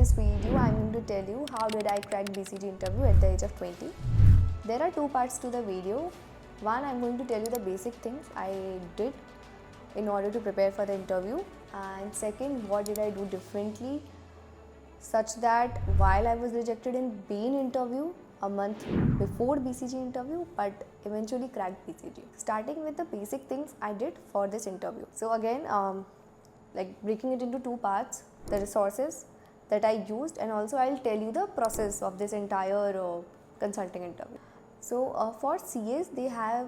this video, I'm going to tell you how did I crack BCG interview at the age of 20. There are two parts to the video. One, I'm going to tell you the basic things I did in order to prepare for the interview, and second, what did I do differently such that while I was rejected in Bain interview a month before BCG interview, but eventually cracked BCG. Starting with the basic things I did for this interview. So again, like breaking it into two parts, the resources that I used, and also I'll tell you the process of this entire consulting interview. So for CAs, they have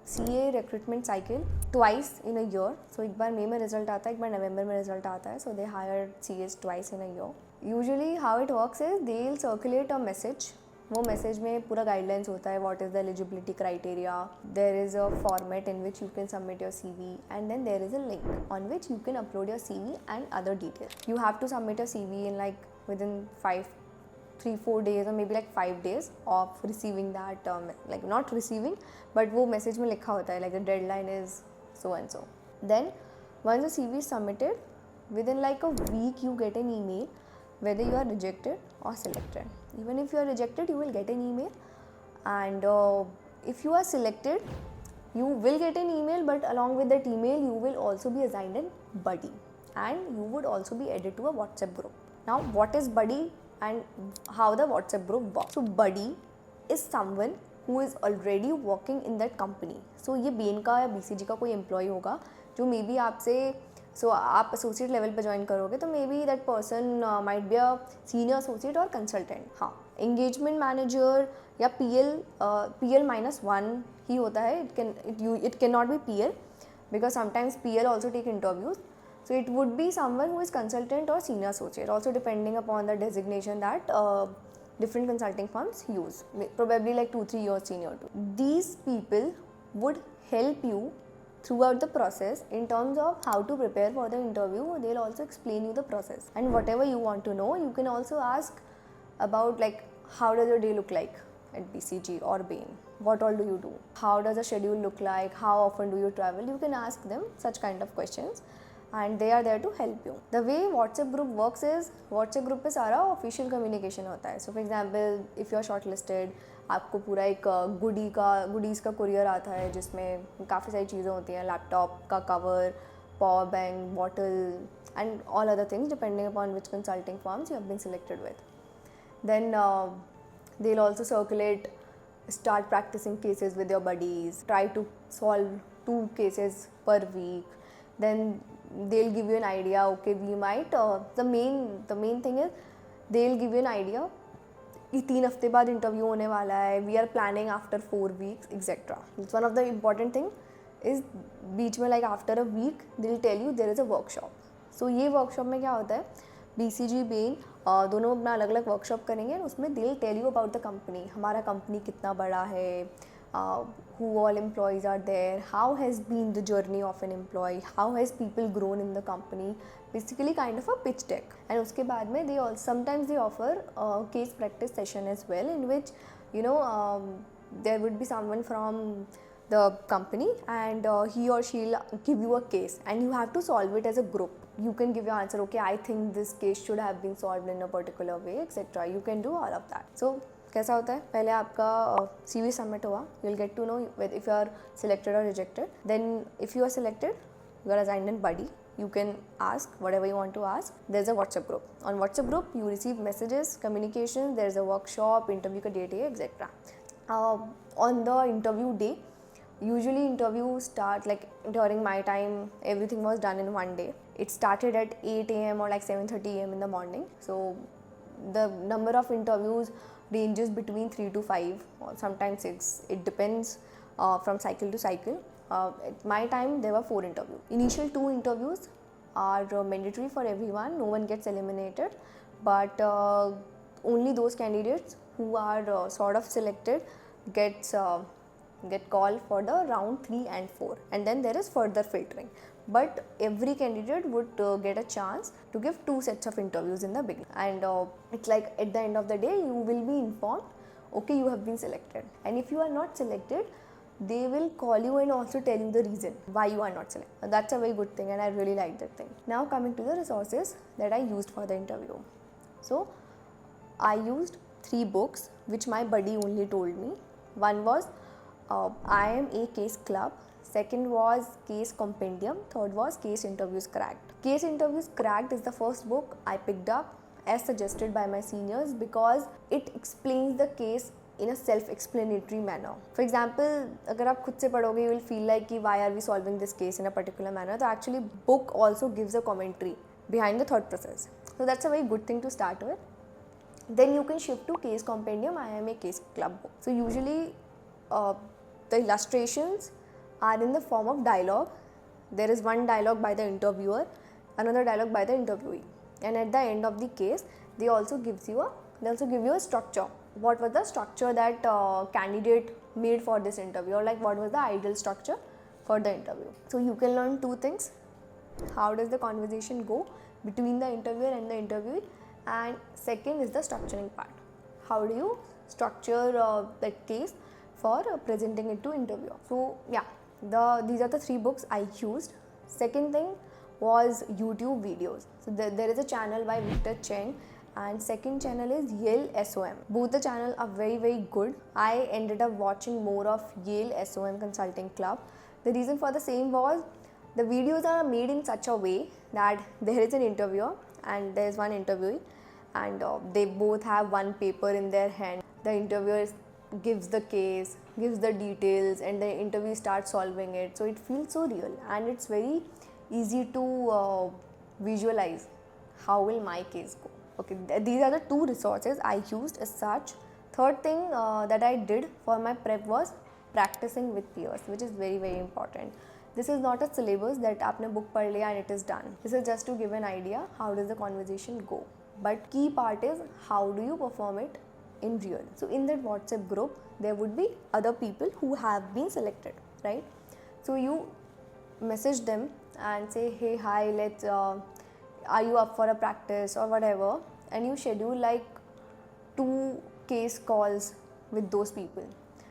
CA recruitment cycle twice in a year. So एक बार मई में result आता है, एक बार नवंबर में result आता है. So they hire CAs twice in a year. Usually how it works is they'll circulate a message. वो message में पूरा गाइडलाइंस होता है, what is the eligibility criteria, there is a format in which you can submit your CV, and then there is a link on which you can upload your CV and other details. You have to submit your CV in like within 3-4 days or maybe like 5 days of receiving that, like not receiving, but वो message में लिखा होता है like the deadline is so and so. Then once the CV is submitted, within like a week you get an email whether you are rejected or selected. Even if you are rejected, you will get an email, and if you are selected, you will get an email, but along with that email you will also be assigned a buddy, and you would also be added to a WhatsApp group. Now what is buddy and how the WhatsApp group works? So buddy is someone who is already working in that company. So ये BN का या BCG का कोई employ होगा जो may be आपसे आप associate level पे ज्वाइन करोगे, तो may be that person might be a senior associate और कंसल्टेंट. हाँ, एंगेजमेंट मैनेजर या PL -1 ही होता है. It can not be PL because sometimes PL also take interviews. So it would be someone who is consultant or senior associate, also depending upon the designation that different consulting firms use, probably like 2-3 years senior too. These people would help you throughout the process in terms of how to prepare for the interview. They'll also explain you the process, and whatever you want to know, you can also ask about, like how does your day look like at BCG or Bain, what all do you do, how does the schedule look like, how often do you travel. You can ask them such kind of questions, and they are there to help you. The way WhatsApp group works is, WhatsApp group पे सारा official communication होता है. So for example, if you are shortlisted, आपको पूरा एक goodies का courier आता है जिसमें काफ़ी सारी चीज़ें होती हैं, लैपटॉप का cover, power bank, bottle, and all other things depending upon which consulting firms you have been selected with. Then they'll also circulate, start practicing cases with your buddies, try to solve 2 cases per week. Then they'll give you an idea, okay, we might, the main thing is they'll give you an idea कि 3 हफ्ते बाद interview होने वाला है, we are planning after 4 weeks etcetera. It's one of the important thing is बीच में, like after a week they will tell you there is a workshop. So ये workshop में क्या होता है, BCG बेन दोनों अपना अलग अलग वर्कशॉप करेंगे. उसमें they will tell you about the company, हमारा कंपनी कितना बड़ा है, who all employees are there, how has been the journey of an employee, how has people grown in the company, basically kind of a pitch deck. And उसके बाद में they also sometimes they offer a case practice session as well, in which there would be someone from the company, and he or she will give you a case, and you have to solve it as a group. You can give your answer, okay, I think this case should have been solved in a particular way, etc. You can do all of that. So कैसा होता है, पहले आपका CV submit हुआ, you will get to know if you are selected और rejected. Then if you are selected, you are assigned an buddy. You can ask whatever you want to ask. There's a WhatsApp group. On WhatsApp group, you receive messages, communications. There's a workshop, interview का date है, etc. On the interview day, usually interview start, like during my time, everything was done in one day. It started at 8 AM or like 7:30 AM in the morning. So the number of interviews ranges between 3 to 5 or sometimes 6. It depends from cycle to cycle. At my time there were 4 interviews. Initial 2 interviews are mandatory for everyone, no one gets eliminated, but only those candidates who are sort of selected get called for the round 3 and 4, and then there is further filtering. But every candidate would get a chance to give 2 sets of interviews in the beginning, and it's like at the end of the day you will be informed, okay, you have been selected. And if you are not selected, they will call you and also tell you the reason why you are not selected. That's a very good thing, and I really like that thing. Now coming to the resources that I used for the interview. So I used 3 books which my buddy only told me. One was I Am a Case Club, second was Case Compendium, third was Case Interviews Cracked. Case Interviews Cracked is the first book I picked up as suggested by my seniors because it explains the case in a self-explanatory manner. For example, अगर आप खुद से पढ़ोगे, you will feel like कि why are we solving this case in a particular manner. So actually, book also gives a commentary behind the thought process. So that's a very good thing to start with. Then you can shift to Case Compendium. I Am a Case Club book. So usually, the illustrations are in the form of dialogue. There is one dialogue by the interviewer, another dialogue by the interviewee, and at the end of the case, they also give you a structure. What was the structure that candidate made for this interview, or like what was the ideal structure for the interview. So you can learn 2 things: how does the conversation go between the interviewer and the interviewee, and second is the structuring part. How do you structure the case for presenting it to interviewer. So yeah, these are the 3 books I used. Second thing was YouTube videos. So there is a channel by Victor Cheng, and second channel is Yale SOM. Both the channels are very, very good. I ended up watching more of Yale SOM Consulting Club. The reason for the same was the videos are made in such a way that there is an interviewer and there is one interviewee, and they both have one paper in their hand. The interviewer gives the case, gives the details, and the interviewee starts solving it. So it feels so real, and it's very easy to visualize how will my case go. Okay, these are the 2 resources I used as such. Third thing that I did for my prep was practicing with peers, which is very, very important. This is not a syllabus that आपने book पढ़ लिया and it is done. This is just to give an idea how does the conversation go. But key part is how do you perform it in real. So in that WhatsApp group, there would be other people who have been selected, right? So you message them and say, hey, hi, let's are you up for a practice or whatever, and you schedule like 2 case calls with those people.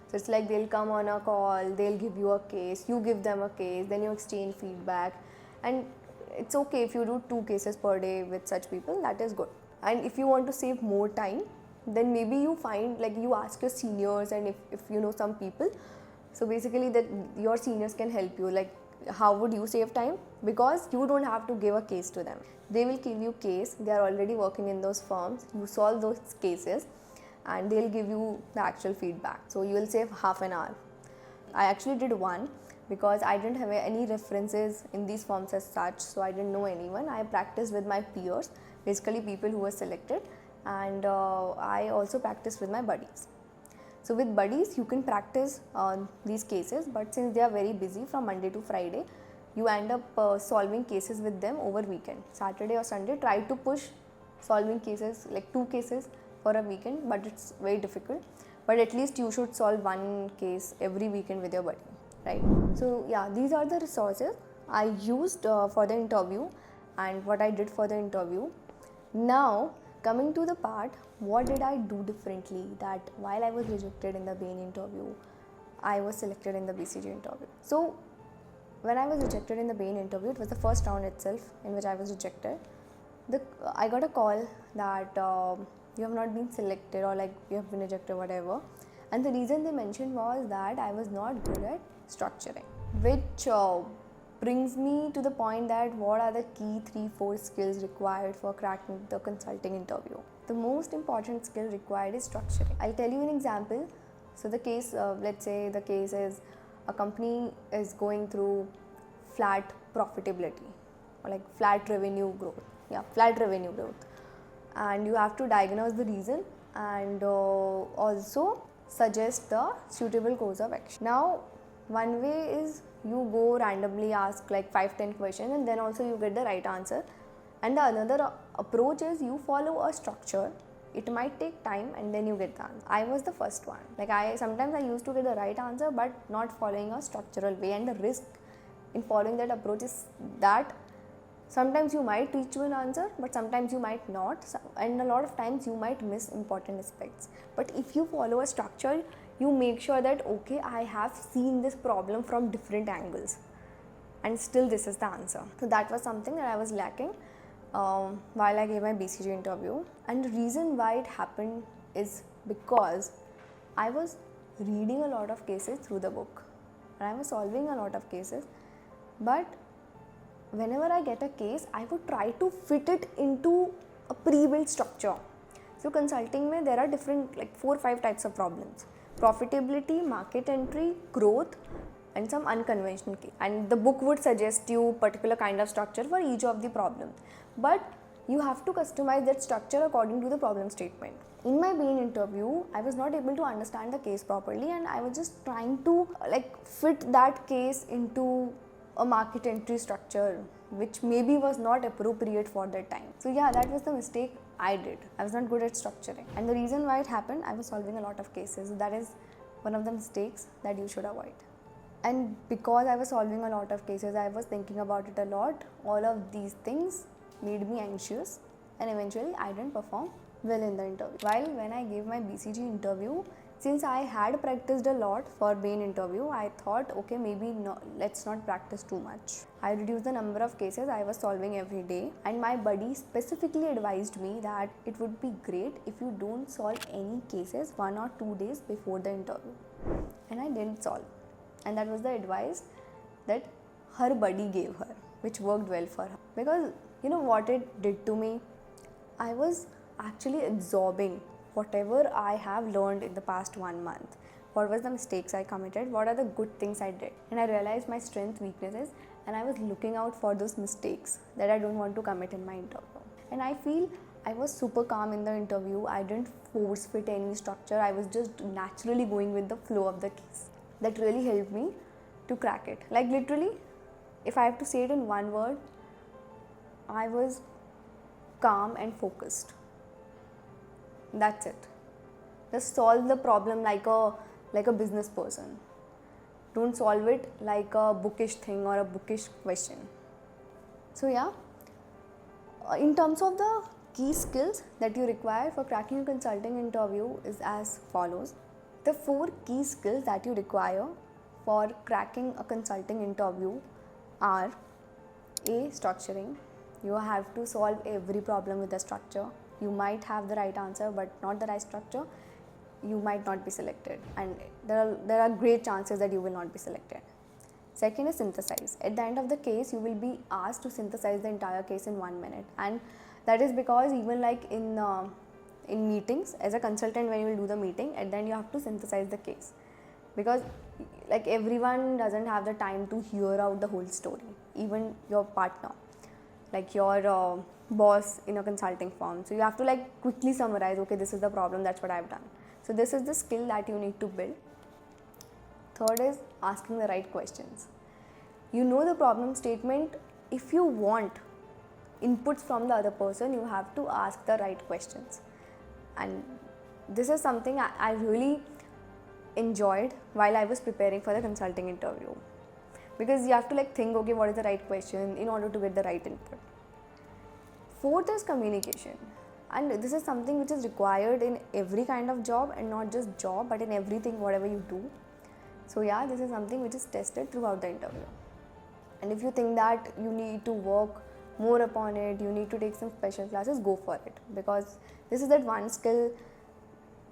So it's like they'll come on a call, they'll give you a case, you give them a case, then you exchange feedback, and it's okay if you do 2 cases per day with such people, that is good. And if you want to save more time, then maybe you find, like, you ask your seniors, and if you know some people, so basically that your seniors can help you. Like, how would you save time? Because you don't have to give a case to them. They will give you case, they are already working in those firms, you solve those cases, and they'll give you the actual feedback. So you will save half an hour. I actually did one because I didn't have any references in these firms as such, so I didn't know anyone. I practiced with my peers, basically people who were selected, and I also practiced with my buddies. So with buddies, you can practice these cases, but since they are very busy from Monday to Friday, you end up solving cases with them over weekend. Saturday or Sunday, try to push solving cases, like 2 cases for a weekend, but it's very difficult. But at least you should solve 1 case every weekend with your buddy, right? So yeah, these are the resources I used for the interview and what I did for the interview. Now, coming to the part, what did I do differently that while I was rejected in the Bain interview, I was selected in the BCG interview. So when I was rejected in the Bain interview, it was the first round itself in which I was rejected. I got a call that you have not been selected, or like you have been rejected, whatever. And the reason they mentioned was that I was not good at structuring, which brings me to the point that what are the key 3-4 skills required for cracking the consulting interview. The most important skill required is structuring. I'll tell you an example. So the case, let's say the case is a company is going through flat profitability, or like flat revenue growth. Yeah, flat revenue growth. And you have to diagnose the reason and also suggest the suitable course of action. Now, one way is you go randomly ask like 5-10 questions, and then also you get the right answer. And the another approach is you follow a structure. It might take time and then you get the answer. I was the first one. Like sometimes I used to get the right answer but not following a structural way, and the risk in following that approach is that sometimes you might reach to an answer, but sometimes you might not, and a lot of times you might miss important aspects. But if you follow a structure, you make sure that okay, I have seen this problem from different angles and still this is the answer. So that was something that I was lacking. while I gave my BCG interview. And the reason why it happened is because I was reading a lot of cases through the book and I was solving a lot of cases, but whenever I get a case, I would try to fit it into a pre-built structure. So consulting mein there are different like 4 or 5 types of problems: profitability, market entry, growth, and some unconventional case. And the book would suggest you particular kind of structure for each of the problems, but you have to customize that structure according to the problem statement. In my Bain interview, I was not able to understand the case properly, and I was just trying to fit that case into a market entry structure which maybe was not appropriate for that time. So yeah, that was the mistake I did. I was not good at structuring, and the reason why it happened, I was solving a lot of cases. That is one of the mistakes that you should avoid. And because I was solving a lot of cases, I was thinking about it a lot. All of these things made me anxious, and eventually I didn't perform well in the interview. While when I gave my BCG interview, since I had practiced a lot for Bain interview, I thought, okay, maybe let's not practice too much. I reduced the number of cases I was solving every day, and my buddy specifically advised me that it would be great if you don't solve any cases 1 or 2 days before the interview. And I didn't solve. And that was the advice that her buddy gave her, which worked well for her. Because you know what it did to me? I was actually absorbing whatever I have learned in the past 1 month. What was the mistakes I committed? What are the good things I did? And I realized my strengths, weaknesses, and I was looking out for those mistakes that I don't want to commit in my interview. And I feel I was super calm in the interview. I didn't force fit any structure. I was just naturally going with the flow of the case. That really helped me to crack it. Like literally, if I have to say it in one word, I was calm and focused. That's it. Just solve the problem like a business person. Don't solve it like a bookish thing or a bookish question. So yeah, in terms of the key skills that you require for cracking a consulting interview is as follows. The 4 key skills that you require for cracking a consulting interview are: A. Structuring. You have to solve every problem with a structure. You might have the right answer, but not the right structure. You might not be selected, and there are great chances that you will not be selected. Second is synthesize. At the end of the case, you will be asked to synthesize the entire case in 1 minute, and that is because even like in meetings, as a consultant, when you will do the meeting, and then you have to synthesize the case, because like everyone doesn't have the time to hear out the whole story. Even your partner, like your boss in a consulting firm, so you have to like quickly summarize, okay, this is the problem, that's what I've done. So this is the skill that you need to build. Third is asking the right questions. You know the problem statement. If you want inputs from the other person, you have to ask the right questions. And this is something I really enjoyed while I was preparing for the consulting interview, because you have to like think, okay, what is the right question in order to get the right input. Fourth is communication, and this is something which is required in every kind of job, and not just job, but in everything, whatever you do. So yeah, this is something which is tested throughout the interview. And if you think that you need to work more upon it, you need to take some special classes, go for it, because this is that one skill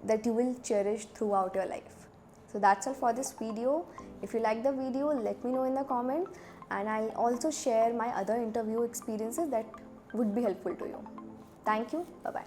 that you will cherish throughout your life. So that's all for this video. If you like the video, let me know in the comment, and I'll also share my other interview experiences that would be helpful to you. Thank you. Bye-bye.